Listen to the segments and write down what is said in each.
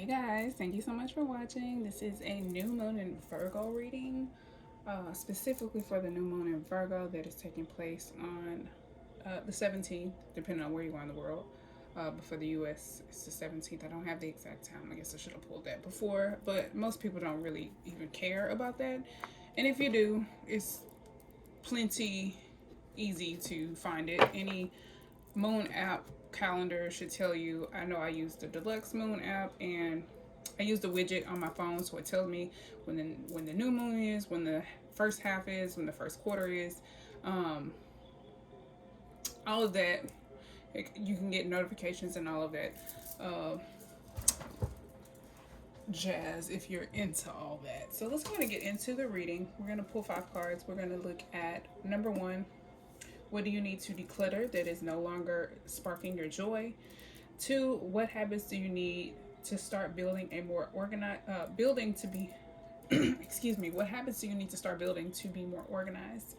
Hey guys, thank you so much for watching. This is a new moon in Virgo reading, specifically for the new moon in Virgo that is taking place on the 17th, depending on where you are in the world. But for the US, it's the 17th. I don't have the exact time. I guess I should have pulled that before, but most people don't really even care about that. And if you do, it's plenty easy to find it. Any moon app calendar should tell you. I know I use the deluxe moon app, and I use the widget on my phone, so it tells me when the new moon is, when the first half is, when the first quarter is, all of that. You can get notifications and all of that jazz if you're into all that. So let's go ahead and get into the reading. We're going to pull 5 cards. We're going to look at number 1. What do you need to declutter that is no longer sparking your joy? 2. What habits do you need to start building a more organized, building to be, excuse me, what habits do you need to start building to be more organized?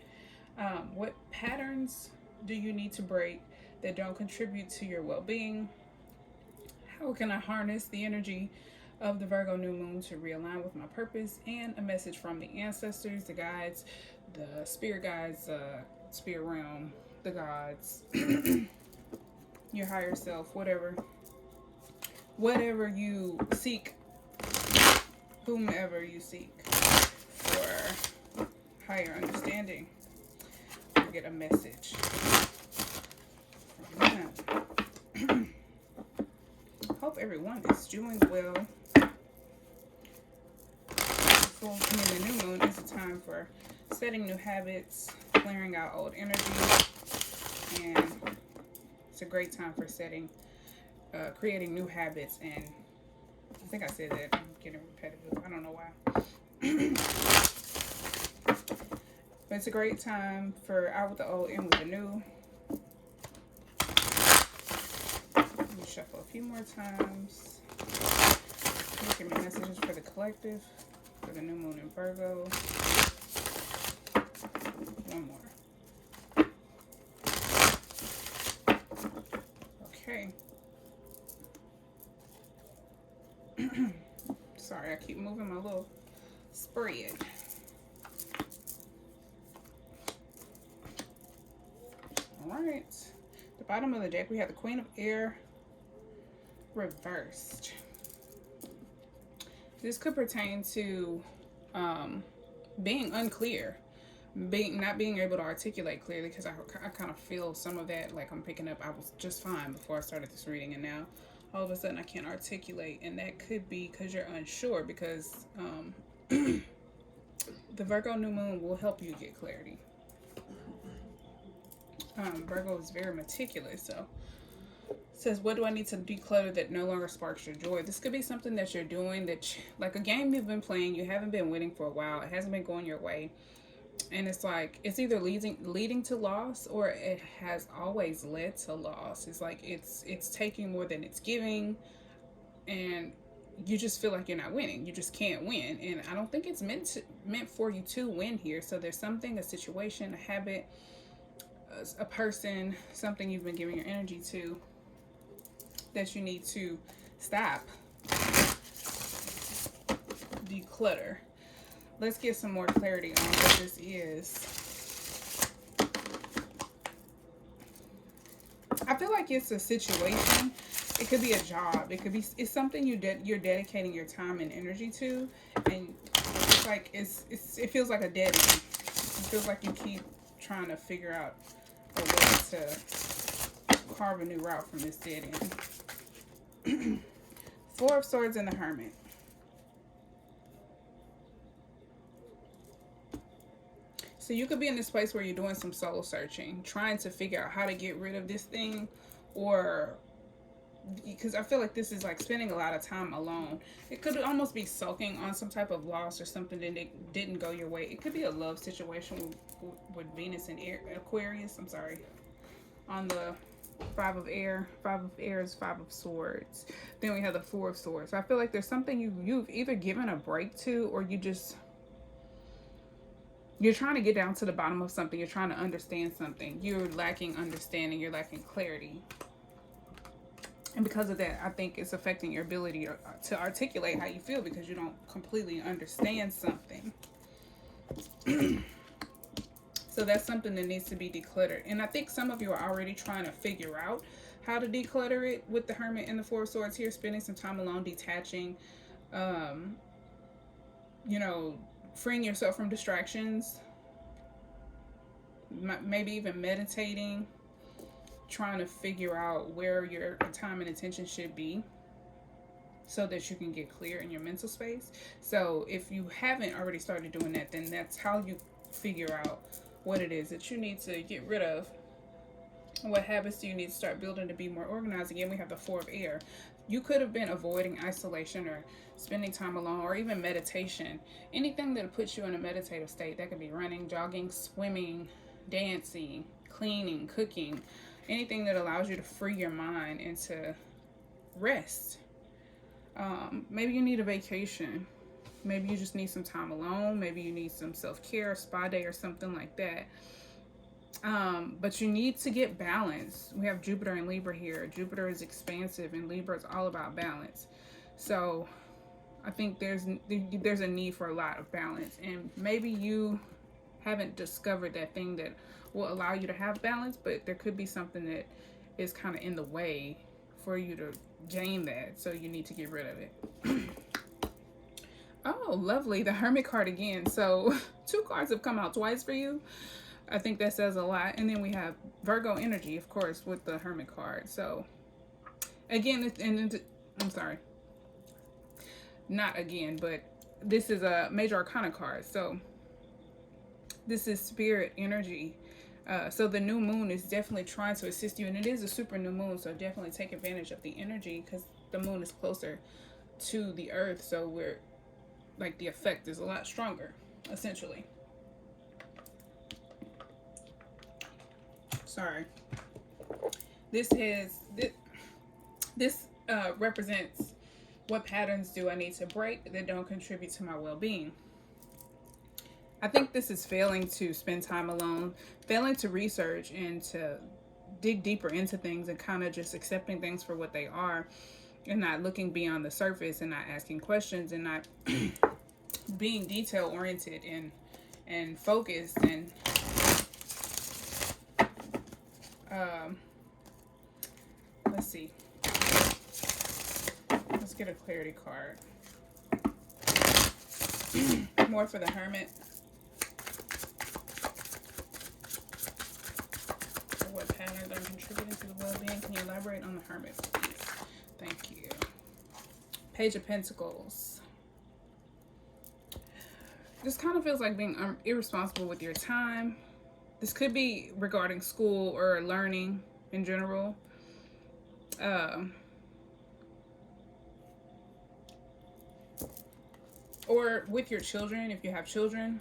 What patterns do you need to break that don't contribute to your well-being? How can I harness the energy of the Virgo new moon to realign with my purpose? And a message from the ancestors, the guides, the spirit guides, spirit realm, the gods, your higher self, whatever you seek, whomever you seek for higher understanding. You get a message from them. Hope everyone is doing well. The new moon is a time for setting new habits, clearing out old energy, and it's a great time for creating new habits. And I think I said that. I'm getting repetitive. I don't know why. But it's a great time for out with the old, in with the new. Let me shuffle a few more times. Give me messages for the collective, for the new moon in Virgo. One more. Okay. Sorry, I keep moving my little spread. Alright. The bottom of the deck, we have the Queen of Air reversed. This could pertain to being unclear, not being able to articulate clearly, because I kind of feel some of that, like I'm picking up. I was just fine before I started this reading, and now all of a sudden I can't articulate, and that could be because you're unsure, because the Virgo new moon will help you get clarity. Virgo is very meticulous, so it says, what do I need to declutter that no longer sparks your joy? This could be something that you're doing, like a game you've been playing, you haven't been winning for a while, it hasn't been going your way, and it's like it's either leading to loss, or it has always led to loss. It's like it's taking more than it's giving, and you just feel like you're not winning. You just can't win, and I don't think it's meant for you to win here. So there's something, a situation, a habit, a person, something you've been giving your energy to that you need to stop, declutter. Let's get some more clarity on what this is. I feel like it's a situation. It could be a job. It's something you're dedicating your time and energy to, and it's like it feels like a dead end. It feels like you keep trying to figure out a way to carve a new route from this dead end. 4 of Swords and the Hermit. So you could be in this place where you're doing some soul searching, trying to figure out how to get rid of this thing, or because I feel like this is like spending a lot of time alone. It could almost be sulking on some type of loss or something that didn't go your way. It could be a love situation with Venus and Aquarius. I'm sorry. On the 5 of Air. 5 of Air is 5 of Swords. Then we have the 4 of Swords. So I feel like there's something you've either given a break to, or you're trying to get down to the bottom of something. You're trying to understand something. You're lacking understanding. You're lacking clarity. And because of that, I think it's affecting your ability to articulate how you feel because you don't completely understand something. So that's something that needs to be decluttered. And I think some of you are already trying to figure out how to declutter it with the Hermit and the Four of Swords here, spending some time alone, detaching, you know, freeing yourself from distractions, maybe even meditating, trying to figure out where your time and attention should be so that you can get clear in your mental space. So if you haven't already started doing that, then that's how you figure out what it is that you need to get rid of. What habits do you need to start building to be more organized? Again, we have the Four of Air. You could have been avoiding isolation or spending time alone or even meditation. Anything that puts you in a meditative state. That could be running, jogging, swimming, dancing, cleaning, cooking. Anything that allows you to free your mind and to rest. Maybe you need a vacation. Maybe you just need some time alone. Maybe you need some self-care, a spa day or something like that. But you need to get balance. We have Jupiter and Libra here. Jupiter is expansive and Libra is all about balance. So I think there's a need for a lot of balance. And maybe you haven't discovered that thing that will allow you to have balance, but there could be something that is kind of in the way for you to gain that. So you need to get rid of it. Oh, lovely. The Hermit card again. So 2 cards have come out twice for you. I think that says a lot. And then we have Virgo energy, of course, with the Hermit card. So again, I'm sorry. Not again, but this is a major arcana card. So this is spirit energy. So the new moon is definitely trying to assist you. And it is a super new moon. So definitely take advantage of the energy because the moon is closer to the earth. So we're like the effect is a lot stronger, essentially. Sorry. This represents what patterns do I need to break that don't contribute to my well-being. I think this is failing to spend time alone, failing to research and to dig deeper into things and kind of just accepting things for what they are and not looking beyond the surface and not asking questions and not being detail oriented and focused and let's see. Let's get a clarity card. More for the Hermit. What patterns are contributing to the well-being? Can you elaborate on the Hermit, please? Thank you. Page of Pentacles. This kind of feels like being irresponsible with your time. This could be regarding school or learning in general. Or with your children, if you have children.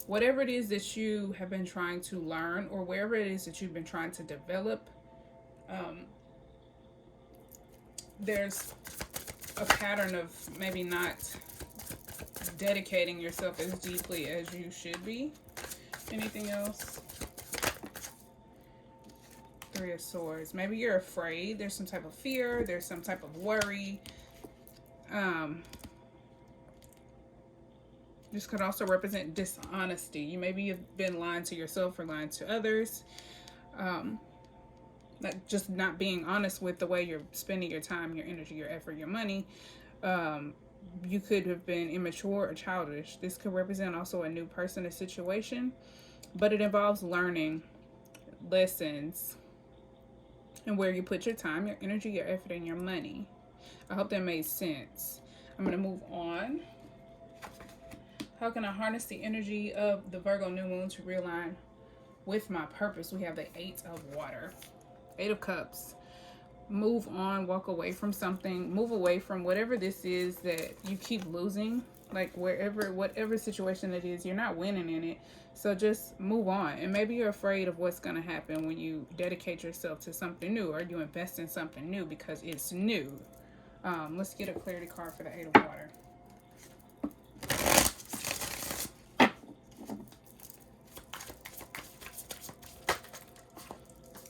Whatever it is that you have been trying to learn or wherever it is that you've been trying to develop, there's a pattern of maybe not dedicating yourself as deeply as you should be. Anything else? Three of Swords. Maybe you're afraid. There's some type of fear. There's some type of worry. This could also represent dishonesty. You maybe have been lying to yourself or lying to others. Like just not being honest with the way you're spending your time, your energy, your effort, your money. You could have been immature or childish. This could represent also a new person, a situation, but it involves learning lessons and where you put your time, your energy, your effort, and your money. I hope that made sense. I'm going to move on. How can I harness the energy of the Virgo new moon to realign with my purpose? We have the 8 of Water, 8 of Cups. Move on, walk away from something, move away from whatever this is that you keep losing, like whatever situation it is, you're not winning in it. So just move on. And maybe you're afraid of what's going to happen when you dedicate yourself to something new or you invest in something new because it's new. Let's get a clarity card for the 8 of Water.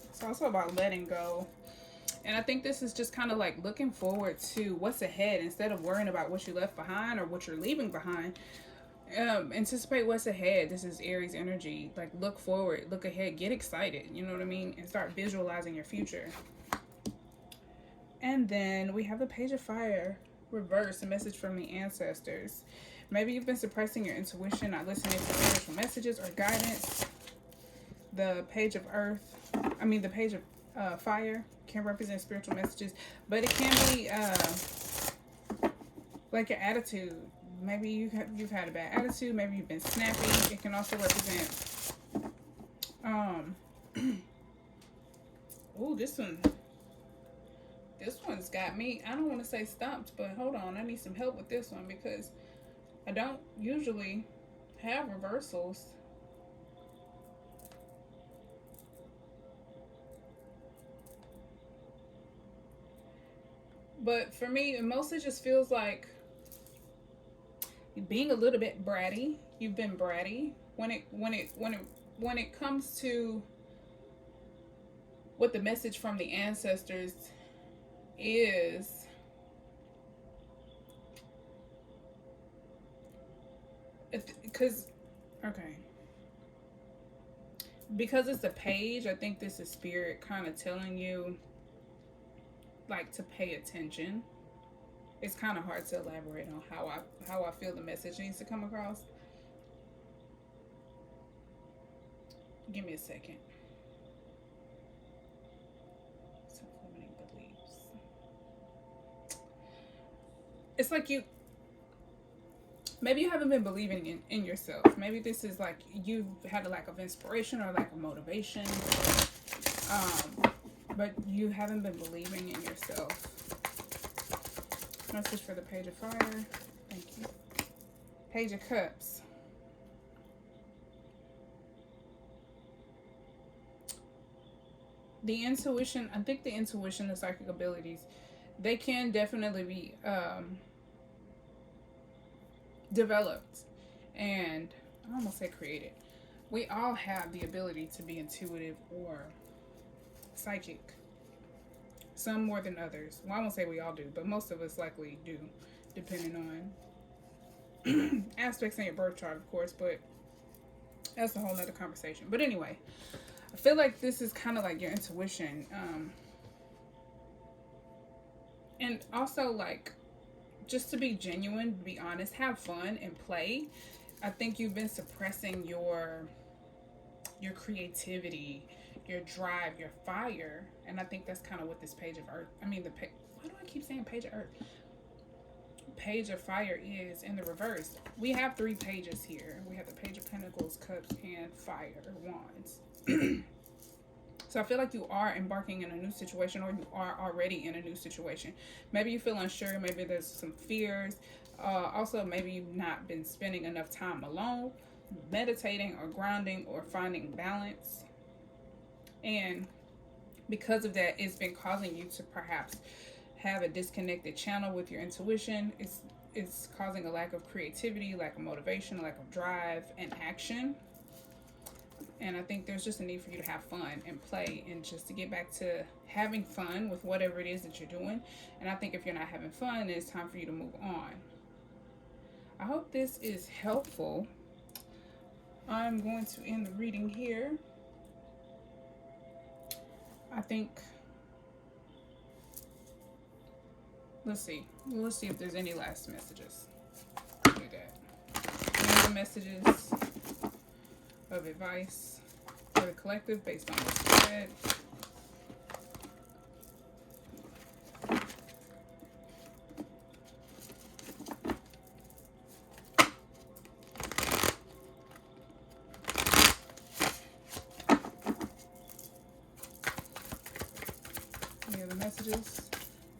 It's also about letting go. And I think this is just kind of like looking forward to what's ahead instead of worrying about what you left behind or what you're leaving behind. Anticipate what's ahead. This is Aries energy. Like, look forward, look ahead, get excited, you know what I mean? And start visualizing your future. And then we have the Page of Fire reverse, a message from the ancestors. Maybe you've been suppressing your intuition, not listening to spiritual messages or guidance. The Page of the Page of Fire can represent spiritual messages, but it can be like your attitude. Maybe you've had a bad attitude. Maybe you've been snappy. It can also represent oh, this one's got me. I don't want to say stumped, but hold on. I need some help with this one because I don't usually have reversals. But for me, it mostly just feels like being a little bit bratty. You've been bratty when it comes to what the message from the ancestors is. Because it's a page, I think this is spirit kind of telling you like to pay attention. It's kind of hard to elaborate on how I feel the message needs to come across. Give me a second. Self-limiting beliefs. It's like maybe you haven't been believing in yourself. Maybe this is like you've had a lack of inspiration or lack of motivation. But you haven't been believing in yourself. Message for the Page of Fire. Thank you. Page of Cups. The intuition, I think the intuition, the psychic abilities, they can definitely be developed. And I almost say created. We all have the ability to be intuitive or psychic. Some more than others. Well, I won't say we all do, but most of us likely do, depending on aspects in your birth chart, of course, but that's a whole nother conversation. But anyway, I feel like this is kind of like your intuition. And also, like, just to be genuine, be honest, have fun and play. I think you've been suppressing your creativity, your drive, your fire, and I think that's kind of what this Page of Earth, why do I keep saying Page of Earth? Page of Fire is in the reverse. We have 3 pages here. We have the Page of Pentacles, Cups, and Fire, Wands. So I feel like you are embarking in a new situation, or you are already in a new situation. Maybe you feel unsure. Maybe there's some fears. Also, maybe you've not been spending enough time alone, meditating or grounding or finding balance. And because of that, it's been causing you to perhaps have a disconnected channel with your intuition. It's causing a lack of creativity, lack of motivation, lack of drive and action. And I think there's just a need for you to have fun and play and just to get back to having fun with whatever it is that you're doing. And I think if you're not having fun, it's time for you to move on. I hope this is helpful. I'm going to end the reading here. I think, let's see if there's any last messages. Do that. Any other messages of advice for the collective based on what you said. Any other messages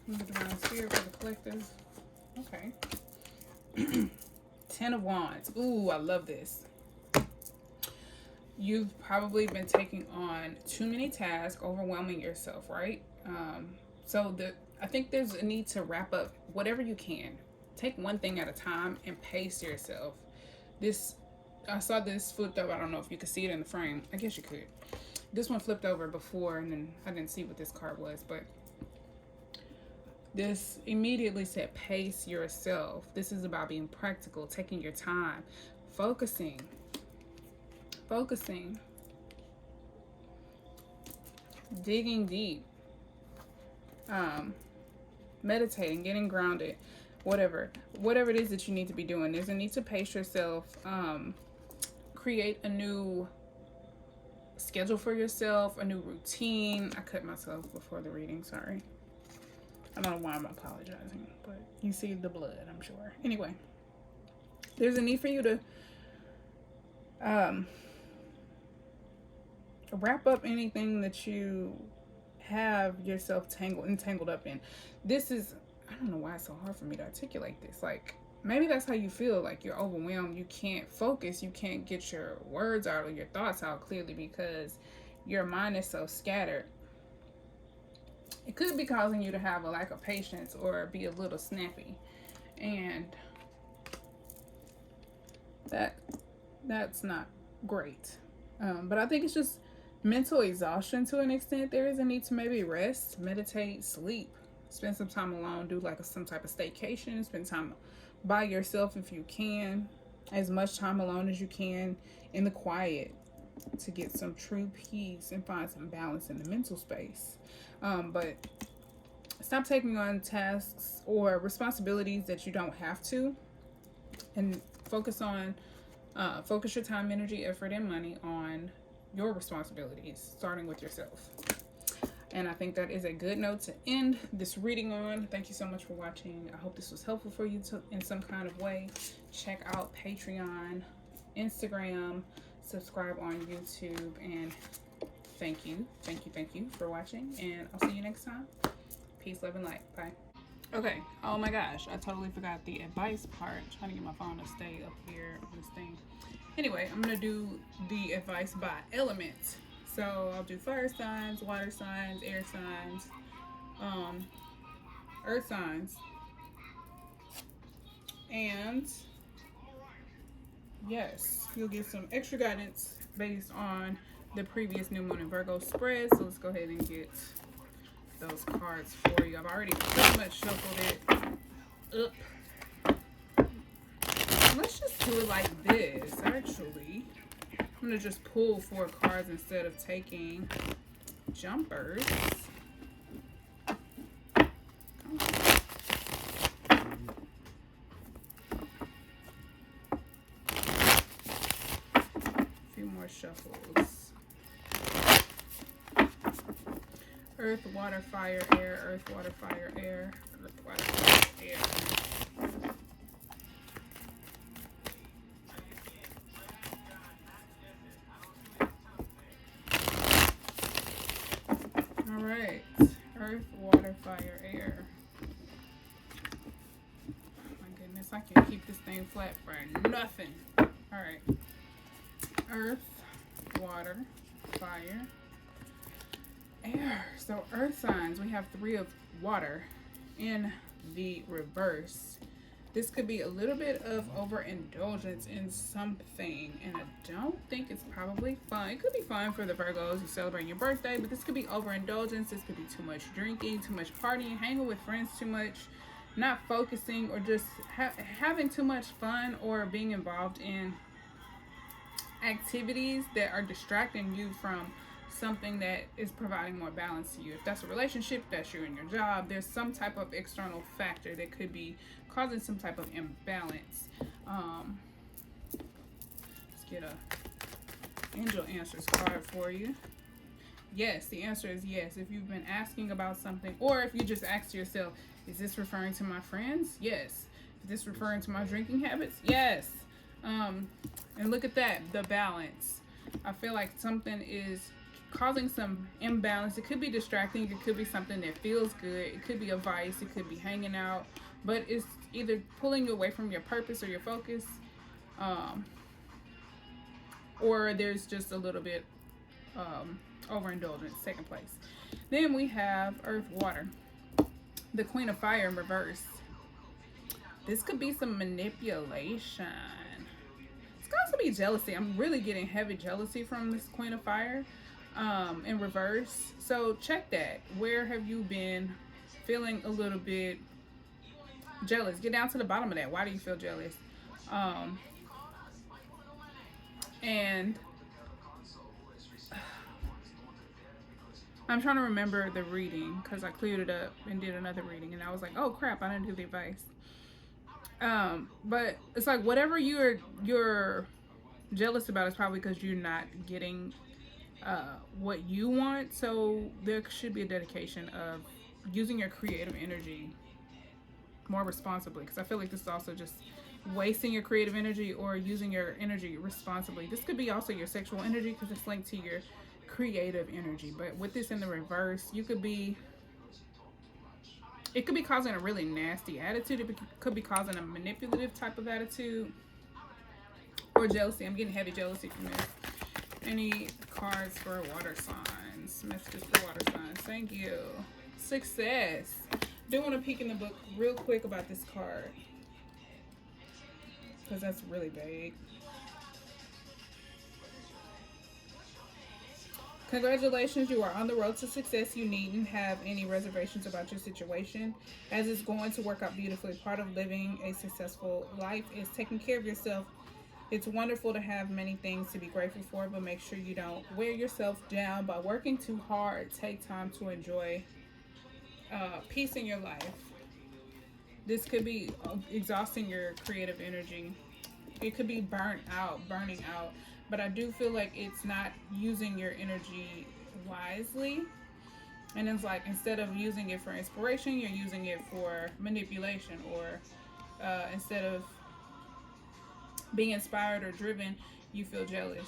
from the Divine Spirit for the collective? Okay. 10 of Wands. Ooh, I love this. You've probably been taking on too many tasks, overwhelming yourself, right? I think there's a need to wrap up whatever you can. Take one thing at a time and pace yourself. I saw this flipped over. I don't know if you could see it in the frame. I guess you could. This one flipped over before, and then I didn't see what this card was, but This immediately said pace yourself. This is about being practical, taking your time, focusing, digging deep, meditating, getting grounded, whatever it is that you need to be doing. There's a need to pace yourself, create a new schedule for yourself, a new routine. I cut myself before the reading, sorry. I don't know why I'm apologizing, but you see the blood, I'm sure. Anyway, there's a need for you to wrap up anything that you have yourself entangled up in. This is, I don't know why it's so hard for me to articulate this. Like, maybe that's how you feel, like you're overwhelmed, you can't focus, you can't get your words out or your thoughts out clearly because your mind is so scattered. It could be causing you to have a lack of patience or be a little snappy, and that's not great. But I think it's just mental exhaustion to an extent. There is a need to maybe rest, meditate, sleep, spend some time alone, do like some type of staycation, spend time by yourself if you can, as much time alone as you can in the quiet, to get some true peace and find some balance in the mental space. But stop taking on tasks or responsibilities that you don't have to, and focus your time, energy, effort, and money on your responsibilities, starting with yourself. And I think that is a good note to end this reading on. Thank you so much for watching. I hope this was helpful for you in some kind of way. Check out Patreon, Instagram, subscribe on YouTube, and thank you for watching, and I'll see you next time. Peace, love, and light. Bye. Okay, oh my gosh, I totally forgot the advice part. I'm trying to get my phone to stay up here on this thing. Anyway, I'm gonna do the advice by element. So I'll do fire signs, water signs, air signs, earth signs, and yes, you'll get some extra guidance based on the previous new moon in Virgo spread. So let's go ahead and get those cards for you. I've already pretty much shuffled it up. Let's just do it like this, actually. I'm going to just pull 4 cards instead of taking jumpers. More shuffles. Earth, water, fire, air. Earth, water, fire, air. Earth, water, fire, air. All right. Earth, water, fire, air. Oh my goodness, I can keep this thing flat for nothing. All right. Earth, water, fire, air. So earth signs, we have 3 of water in the reverse. This could be a little bit of overindulgence in something, and I don't think it's probably fun. It could be fun for the Virgos who celebrate your birthday, but this could be overindulgence. This could be too much drinking, too much partying, hanging with friends too much, not focusing, or just having too much fun, or being involved in activities that are distracting you from something that is providing more balance to you. If that's a relationship, that's you and your job, there's some type of external factor that could be causing some type of imbalance. Let's get a angel answers card for you. Yes, the answer is yes. If you've been asking about something, or if you just asked yourself, is this referring to my friends? Yes. Is this referring to my drinking habits? Yes. And look at that, the balance. I feel like something is causing some imbalance. It could be distracting. It could be something that feels good. It could be a vice. It could be hanging out. But it's either pulling you away from your purpose or your focus, or there's just a little bit overindulgence taking place. Then we have earth, water, the Queen of Fire in reverse. This could be some manipulation. It's going to be jealousy. I'm really getting heavy jealousy from this Queen of Fire in reverse. So check that. Where have you been feeling a little bit jealous. Get down to the bottom of that. Why do you feel jealous? And I'm trying to remember the reading because I cleared it up and did another reading, and I was like, oh crap, I didn't do the advice. But it's like whatever you're jealous about is probably because you're not getting what you want. So there should be a dedication of using your creative energy more responsibly, because I feel like this is also just wasting your creative energy or using your energy responsibly. This could be also your sexual energy because it's linked to your creative energy. But with this in the reverse, it could be causing a really nasty attitude. It could be causing a manipulative type of attitude or jealousy. I'm getting heavy jealousy from this. Any cards for water signs? Messages for water signs. Thank you. Success. I do want to peek in the book real quick about this card, because that's really vague. Congratulations, you are on the road to success. You needn't have any reservations about your situation, as it's going to work out beautifully. Part of living a successful life is taking care of yourself. It's wonderful to have many things to be grateful for, but make sure you don't wear yourself down by working too hard. Take time to enjoy peace in your life. This could be exhausting your creative energy. It could be burning out. But I do feel like it's not using your energy wisely. And it's like, instead of using it for inspiration, you're using it for manipulation. Or instead of being inspired or driven, you feel jealous.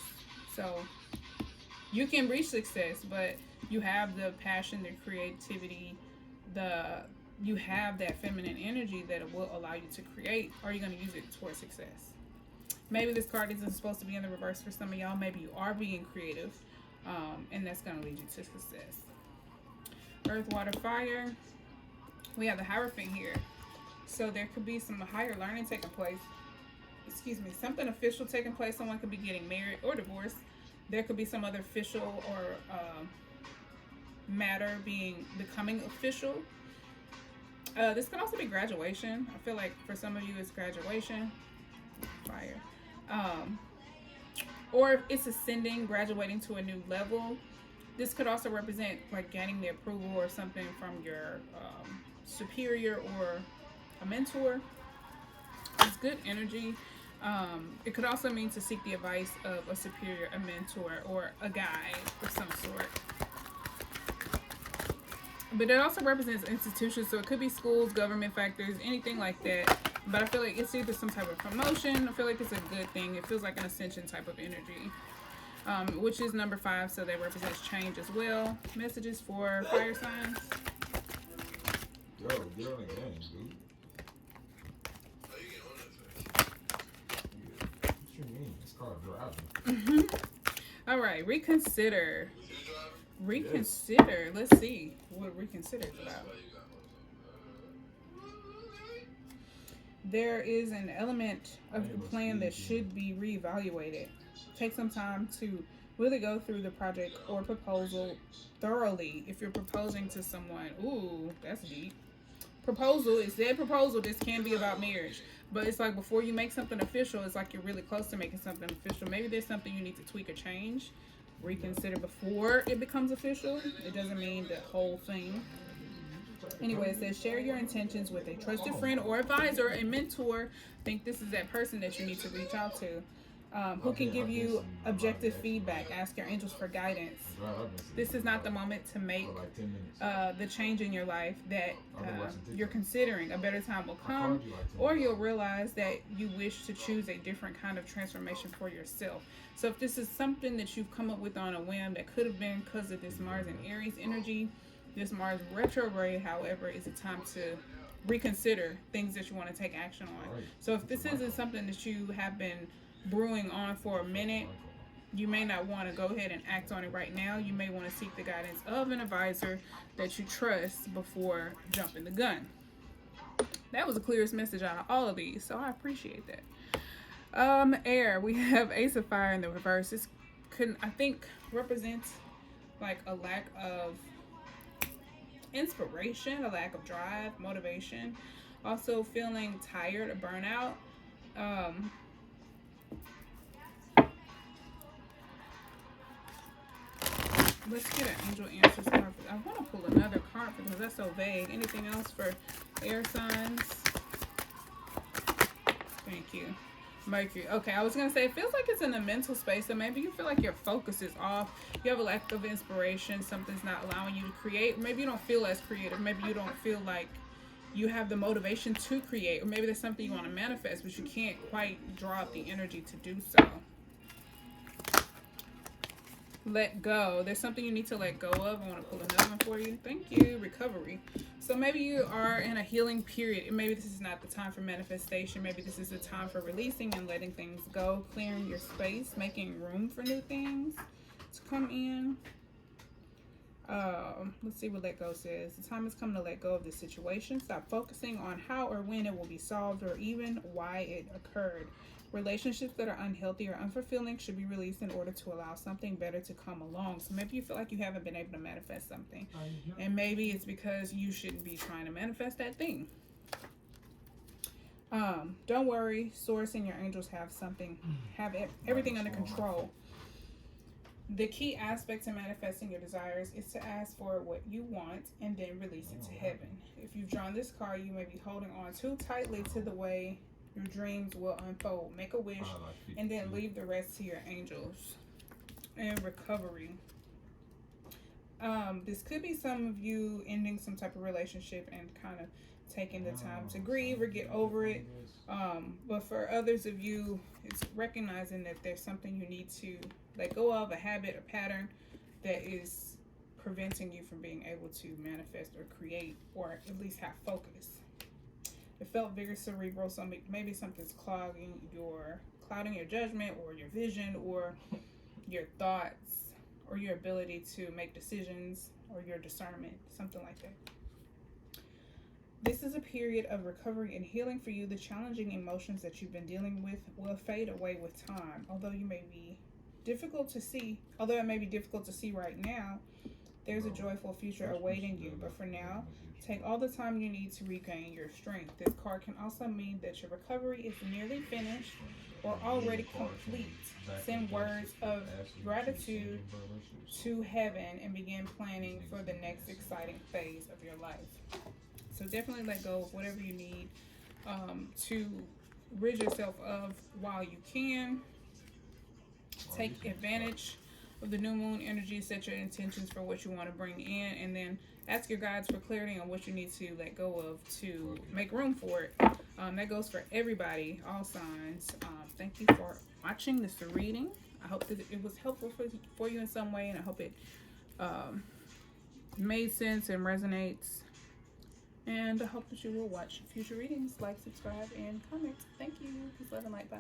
So you can reach success, but you have the passion, the creativity, you have that feminine energy that will allow you to create. Or are you going to use it towards success? Maybe this card isn't supposed to be in the reverse for some of y'all. Maybe you are being creative, and that's going to lead you to success. Earth, water, fire. We have the Hierophant here. So there could be some higher learning taking place. Excuse me. Something official taking place. Someone could be getting married or divorced. There could be some other official or matter becoming official. This could also be graduation. I feel like for some of you it's graduation. Fire. Or if it's ascending, graduating to a new level. This could also represent like gaining the approval or something from your superior or a mentor. It's good energy. It could also mean to seek the advice of a superior, a mentor, or a guide of some sort. But it also represents institutions, so it could be schools, government factors, anything like that. But I feel like it's either some type of promotion. I feel like it's a good thing. It feels like an ascension type of energy, which is number 5, so that represents change as well. Messages for fire signs. Yo, get on the game, dude. What you mean? It's called driving. All right, reconsider. Reconsider. Yes. Let's see what reconsider is about. There is an element of the plan that should be reevaluated. Take some time to really go through the project or proposal thoroughly. If you're proposing to someone, ooh, that's deep. Proposal, it said proposal, this can be about marriage. But it's like before you make something official, it's like you're really close to making something official. Maybe there's something you need to tweak or change. Reconsider before it becomes official. It doesn't mean the whole thing. Anyway, it says share your intentions with a trusted friend or advisor, a mentor. I think this is that person that you need to reach out to, who can give you objective feedback. Ask your angels for guidance. This is not the moment to make the change in your life that you're considering. A better time will come, or you'll realize that you wish to choose a different kind of transformation for yourself. So if this is something that you've come up with on a whim, that could have been because of this Mars and Aries energy, this Mars retrograde, however, is a time to reconsider things that you want to take action on. So if this isn't something that you have been brewing on for a minute, you may not want to go ahead and act on it right now. You may want to seek the guidance of an advisor that you trust before jumping the gun. That was the clearest message out of all of these, so I appreciate that. Air, we have Ace of Fire in the reverse. This could, I think, represent like a lack of inspiration, a lack of drive, motivation. Also feeling tired or burnout. Um, let's get an angel answers card. I want to pull another card because that's so vague. Anything else for air signs? Thank you. Mercury. Okay, I was gonna say it feels like it's in a mental space, so maybe you feel like your focus is off. You have a lack of inspiration. Something's not allowing you to create. Maybe you don't feel as creative. Maybe you don't feel like you have the motivation to create, or maybe there's something you want to manifest, but you can't quite draw up the energy to do so. Let go. There's something you need to let go of. I want to pull another one for you. Thank you. Recovery. So maybe you are in a healing period. Maybe this is not the time for manifestation. Maybe this is the time for releasing and letting things go, clearing your space, making room for new things to come in. Let's see what let go says. The time has come to let go of this situation. Stop focusing on how or when it will be solved or even why it occurred. Relationships that are unhealthy or unfulfilling should be released in order to allow something better to come along. So maybe you feel like you haven't been able to manifest something, and maybe it's because you shouldn't be trying to manifest that thing. Don't worry, Source and your angels have everything under control. The key aspect to manifesting your desires is to ask for what you want and then release it to heaven. If you've drawn this card, you may be holding on too tightly to the way your dreams will unfold. Make a wish and then leave the rest to your angels. And recovery. This could be some of you ending some type of relationship and kind of taking the time to grieve or get over it. But for others of you, it's recognizing that there's something you need to let go of, a habit, a pattern that is preventing you from being able to manifest or create, or at least have focus. It felt very cerebral, so maybe something's clouding your judgment or your vision or your thoughts or your ability to make decisions or your discernment, something like that. This is a period of recovery and healing for you. The challenging emotions that you've been dealing with will fade away with time. Although it may be difficult to see right now, there's a joyful future awaiting you. But for now, take all the time you need to regain your strength. This card can also mean that your recovery is nearly finished or already complete. Send words of gratitude to heaven and begin planning for the next exciting phase of your life. So definitely let go of whatever you need to rid yourself of while you can. Take advantage of the new moon energy, set your intentions for what you want to bring in, and then ask your guides for clarity on what you need to let go of to make room for it. That goes for everybody, all signs. Thank you for watching this reading. I hope that it was helpful for you in some way, and I hope it made sense and resonates. And I hope that you will watch future readings, like, subscribe, and comment. Thank you. Peace, love, and light. Bye.